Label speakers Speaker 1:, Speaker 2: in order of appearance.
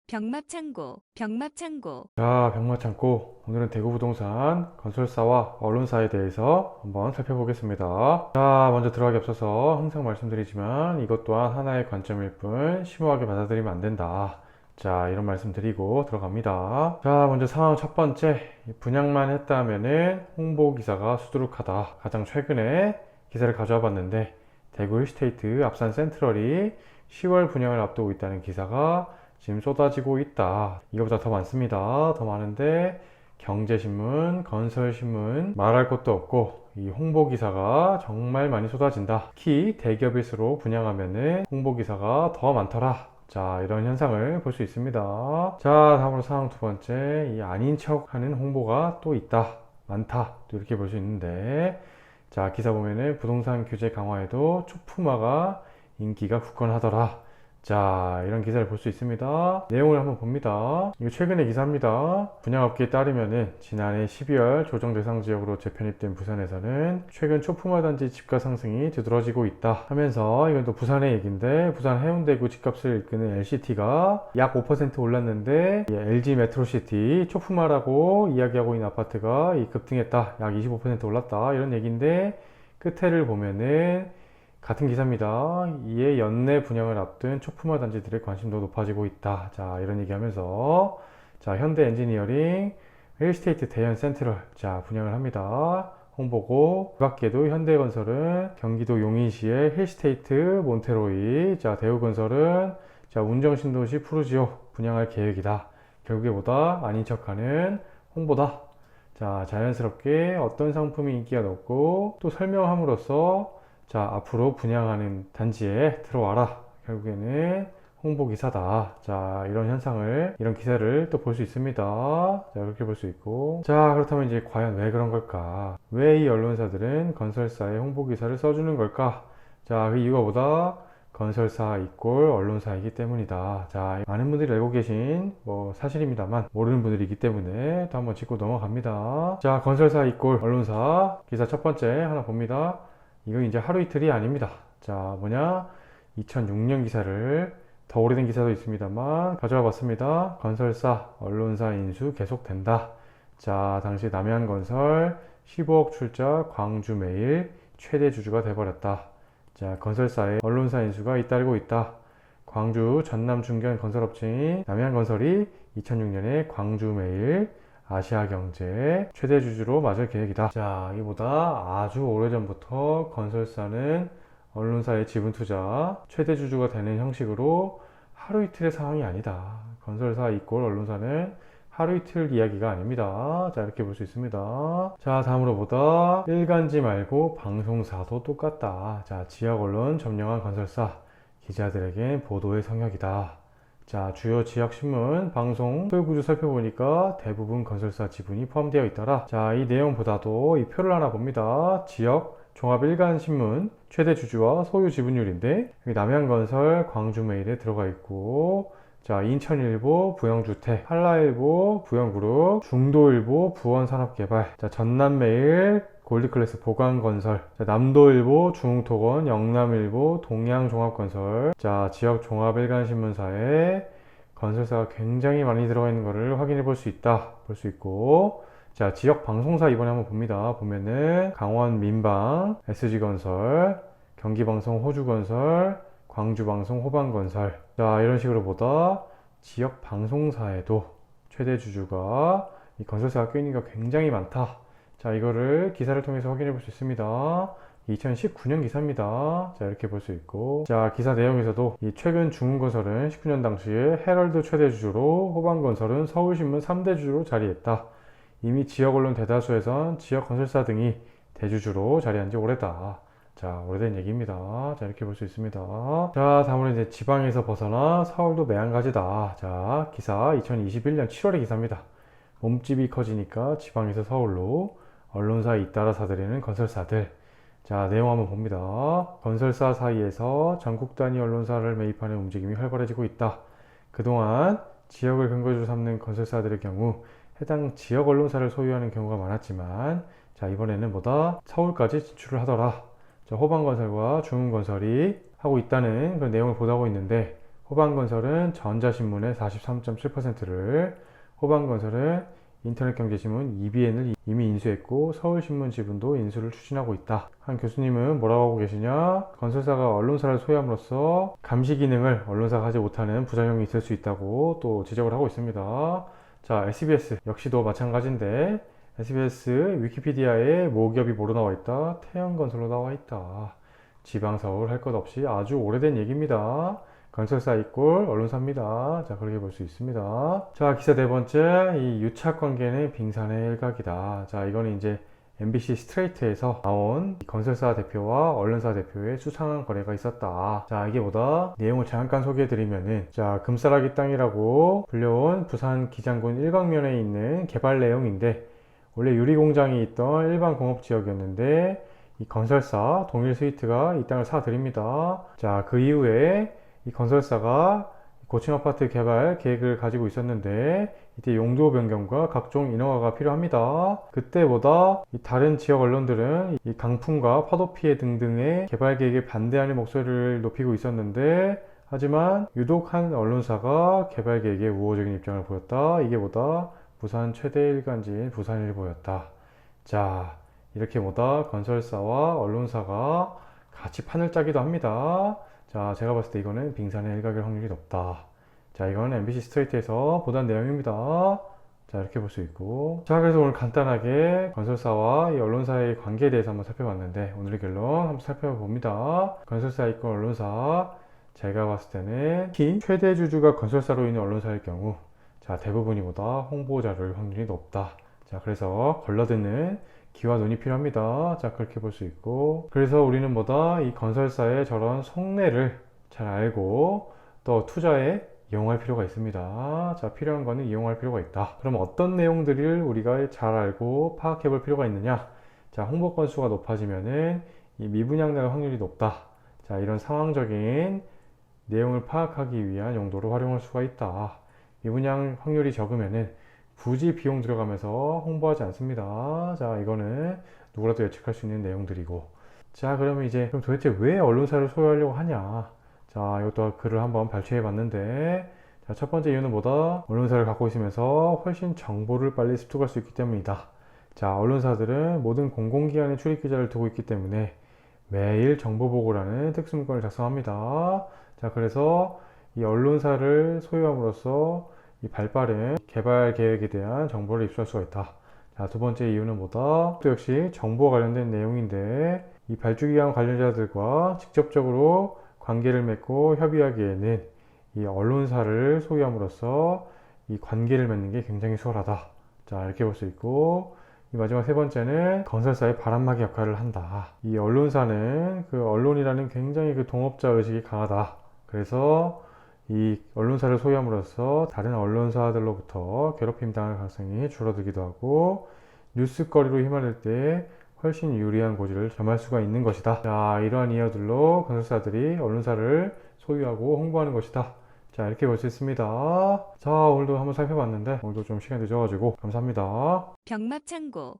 Speaker 1: 병합창고, 병합창고.
Speaker 2: 자, 병마창고. 오늘은 대구부동산 건설사와 언론사에 대해서 한번 살펴보겠습니다. 자, 먼저 들어가기 앞서서 항상 말씀드리지만 이것 또한 하나의 관점일 뿐 심오하게 받아들이면 안 된다. 자, 이런 말씀 드리고 들어갑니다. 자, 먼저 상황 첫 번째. 분양만 했다 하면은 홍보 기사가 수두룩하다. 가장 최근에 기사를 가져와 봤는데 대구 힐스테이트 앞산 센트럴이 10월 분양을 앞두고 있다는 기사가 지금 쏟아지고 있다. 이거보다 더 많습니다. 더 많은데 경제신문, 건설신문 말할 것도 없고 이 홍보기사가 정말 많이 쏟아진다. 특히 대기업일수록 분양하면은 홍보기사가 더 많더라. 자, 이런 현상을 볼 수 있습니다. 자, 다음으로 상황 두 번째. 이 아닌 척 하는 홍보가 또 있다. 많다. 또 이렇게 볼 수 있는데 자, 기사 보면은 부동산 규제 강화에도 초품화가 인기가 굳건하더라. 자, 이런 기사를 볼 수 있습니다. 내용을 한번 봅니다. 이거 최근의 기사입니다. 분양업계에 따르면은 지난해 12월 조정 대상 지역으로 재편입된 부산에서는 최근 초품화 단지 집가 상승이 두드러지고 있다 하면서, 이건 또 부산의 얘기인데, 부산 해운대구 집값을 이끄는 LCT가 약 5% 올랐는데 LG 메트로시티 초품화라고 이야기하고 있는 아파트가 급등했다. 약 25% 올랐다. 이런 얘기인데 끝에를 보면은 같은 기사입니다. 이에 연내 분양을 앞둔 초품화 단지들의 관심도 높아지고 있다. 자, 이런 얘기하면서 자, 현대 엔지니어링 힐스테이트 대연 센트럴 자, 분양을 합니다. 홍보고, 그 밖에도 현대건설은 경기도 용인시의 힐스테이트 몬테로이, 자, 대우건설은 자, 운정신도시 푸르지오 분양할 계획이다. 결국에 보다 아닌 척하는 홍보다. 자, 자연스럽게 어떤 상품이 인기가 높고 또 설명함으로써 자, 앞으로 분양하는 단지에 들어와라. 결국에는 홍보기사다. 자, 이런 현상을, 이런 기사를 또 볼 수 있습니다. 자, 이렇게 볼 수 있고. 자, 그렇다면 이제 과연 왜 그런 걸까? 왜 이 언론사들은 건설사의 홍보기사를 써주는 걸까? 자, 그 이유가 뭐다? 건설사 이꼴 언론사이기 때문이다. 자, 많은 분들이 알고 계신 사실입니다만 모르는 분들이기 때문에 또 한번 짚고 넘어갑니다. 자, 건설사 이꼴 언론사 기사 첫 번째 하나 봅니다. 이거 이제 하루 이틀이 아닙니다. 자, 뭐냐? 2006년 기사를, 더 오래된 기사도 있습니다만 가져와 봤습니다. 건설사, 언론사 인수 계속된다. 자, 당시 남양건설 15억 출자 광주메일 최대 주주가 돼버렸다. 자, 건설사의 언론사 인수가 잇따르고 있다. 광주 전남 중견 건설업체인 남양건설이 2006년에 광주메일 아시아경제 최대 주주로 맞을 계획이다. 자, 이보다 아주 오래전부터 건설사는 언론사의 지분 투자 최대 주주가 되는 형식으로 하루 이틀의 상황이 아니다. 건설사 이꼴 언론사는 하루 이틀 이야기가 아닙니다. 자, 이렇게 볼 수 있습니다. 자, 다음으로 보다 일간지 말고 방송사도 똑같다. 자, 지역 언론 점령한 건설사 기자들에겐 보도의 성역이다. 자, 주요 지역신문, 방송, 소유구조 살펴보니까 대부분 건설사 지분이 포함되어 있더라. 자, 이 내용보다도 이 표를 하나 봅니다. 지역, 종합일간신문, 최대 주주와 소유 지분율인데 여기 남양건설, 광주메일에 들어가 있고, 자, 인천일보, 부영주택, 한라일보, 부영그룹, 중도일보, 부원산업개발, 자, 전남메일, 골드클래스 보강건설, 자, 남도일보, 중흥토건, 영남일보, 동양종합건설, 자, 지역 종합일간신문사에 건설사가 굉장히 많이 들어가 있는 것을 확인해 볼 수 있다. 볼 수 있고, 자, 지역 방송사 이번에 한번 봅니다. 보면은 강원 민방, SG건설, 경기방송 호주건설, 광주방송 호방건설. 자, 이런 식으로 보다 지역 방송사에도 최대 주주가 이 건설사가 껴있는 게 굉장히 많다. 자, 이거를 기사를 통해서 확인해 볼 수 있습니다. 2019년 기사입니다. 자, 이렇게 볼 수 있고, 자, 기사 내용에서도 이 최근 중흥건설은 19년 당시에 헤럴드 최대 주주로, 호방건설은 서울신문 3대 주주로 자리했다. 이미 지역 언론 대다수에선 지역 건설사 등이 대주주로 자리한 지 오래다. 자, 오래된 얘기입니다. 자, 이렇게 볼 수 있습니다. 자, 다음으로 이제 지방에서 벗어나 서울도 매한가지다. 자, 기사 2021년 7월의 기사입니다. 몸집이 커지니까 지방에서 서울로 언론사에 잇따라 사들이는 건설사들. 자, 내용 한번 봅니다. 건설사 사이에서 전국 단위 언론사를 매입하는 움직임이 활발해지고 있다. 그동안 지역을 근거지로 삼는 건설사들의 경우 해당 지역 언론사를 소유하는 경우가 많았지만, 자, 이번에는 보다 서울까지 진출을 하더라. 자, 호방건설과 중흥건설이 하고 있다는 그런 내용을 보도하고 있는데, 호반건설은 전자신문의 43.7%를, 호반건설은 인터넷경제신문 EBN을 이미 인수했고 서울신문 지분도 인수를 추진하고 있다. 한 교수님은 뭐라고 하고 계시냐? 건설사가 언론사를 소유함으로써 감시 기능을 언론사가 하지 못하는 부작용이 있을 수 있다고 또 지적을 하고 있습니다. 자, SBS 역시도 마찬가지인데 SBS 위키피디아에 모기업이 뭐로 나와 있다? 태양건설로 나와 있다. 지방서울 할 것 없이 아주 오래된 얘기입니다. 건설사 이꼴 언론사입니다. 자, 그렇게 볼 수 있습니다. 자, 기사 네 번째, 이 유착관계는 빙산의 일각이다. 자, 이거는 이제 MBC 스트레이트에서 나온 건설사 대표와 언론사 대표의 수상한 거래가 있었다. 자, 이게 뭐다? 내용을 잠깐 소개해드리면은, 자, 금싸라기 땅이라고 불려온 부산 기장군 일광면에 있는 개발 내용인데, 원래 유리공장이 있던 일반 공업지역이었는데, 이 건설사 동일스위트가 이 땅을 사들입니다. 자, 그 이후에 이 건설사가 고층 아파트 개발 계획을 가지고 있었는데 이때 용도 변경과 각종 인허가가 필요합니다. 그때보다 이 다른 지역 언론들은 이 강풍과 파도 피해 등등의 개발 계획에 반대하는 목소리를 높이고 있었는데 하지만 유독 한 언론사가 개발 계획에 우호적인 입장을 보였다. 이게 뭐다? 부산 최대 일간지인 부산일보였다. 자, 이렇게 뭐다? 건설사와 언론사가 같이 판을 짜기도 합니다. 자, 제가 봤을 때 이거는 빙산의 일각일 확률이 높다. 자, 이거는 MBC 스트레이트에서 보도한 내용입니다. 자, 이렇게 볼 수 있고. 자, 그래서 오늘 간단하게 건설사와 이 언론사의 관계에 대해서 한번 살펴봤는데, 오늘의 결론 한번 살펴봅니다. 건설사 이권 언론사. 제가 봤을 때는 특히 최대 주주가 건설사로 있는 언론사일 경우, 자, 대부분이보다 홍보자료일 확률이 높다. 자, 그래서 걸러듣는 귀와 눈이 필요합니다. 자, 그렇게 볼 수 있고. 그래서 우리는 뭐다? 이 건설사의 저런 속내를 잘 알고 또 투자에 이용할 필요가 있습니다. 자, 필요한 거는 이용할 필요가 있다. 그럼 어떤 내용들을 우리가 잘 알고 파악해 볼 필요가 있느냐? 자, 홍보 건수가 높아지면은 이 미분양 날 확률이 높다. 자, 이런 상황적인 내용을 파악하기 위한 용도로 활용할 수가 있다. 미분양 확률이 적으면은 굳이 비용 들어가면서 홍보하지 않습니다. 자, 이거는 누구라도 예측할 수 있는 내용들이고. 자, 그러면 이제 그럼 도대체 왜 언론사를 소유하려고 하냐? 자, 이것도 글을 한번 발췌해 봤는데, 자, 첫 번째 이유는 뭐다? 언론사를 갖고 있으면서 훨씬 정보를 빨리 습득할 수 있기 때문이다. 자, 언론사들은 모든 공공기관에 출입 기자를 두고 있기 때문에 매일 정보 보고라는 특수문건을 작성합니다. 자, 그래서 이 언론사를 소유함으로써 이 발빠른 개발 계획에 대한 정보를 입수할 수가 있다. 자, 두 번째 이유는 뭐다? 또 역시 정보와 관련된 내용인데 이 발주기관 관련자들과 직접적으로 관계를 맺고 협의하기에는 이 언론사를 소유함으로써 이 관계를 맺는 게 굉장히 수월하다. 자, 이렇게 볼 수 있고 이 마지막 세 번째는 건설사의 바람막이 역할을 한다. 이 언론사는 그 언론이라는 굉장히 그 동업자 의식이 강하다. 그래서 이 언론사를 소유함으로써 다른 언론사들로부터 괴롭힘 당할 가능성이 줄어들기도 하고 뉴스거리로 휘말릴 때 훨씬 유리한 고지를 점할 수가 있는 것이다. 자, 이러한 이유들로 건설사들이 언론사를 소유하고 홍보하는 것이다. 자, 이렇게 볼 수 있습니다. 자, 오늘도 한번 살펴봤는데 오늘도 좀 시간이 늦어가지고 감사합니다.
Speaker 1: 병합창고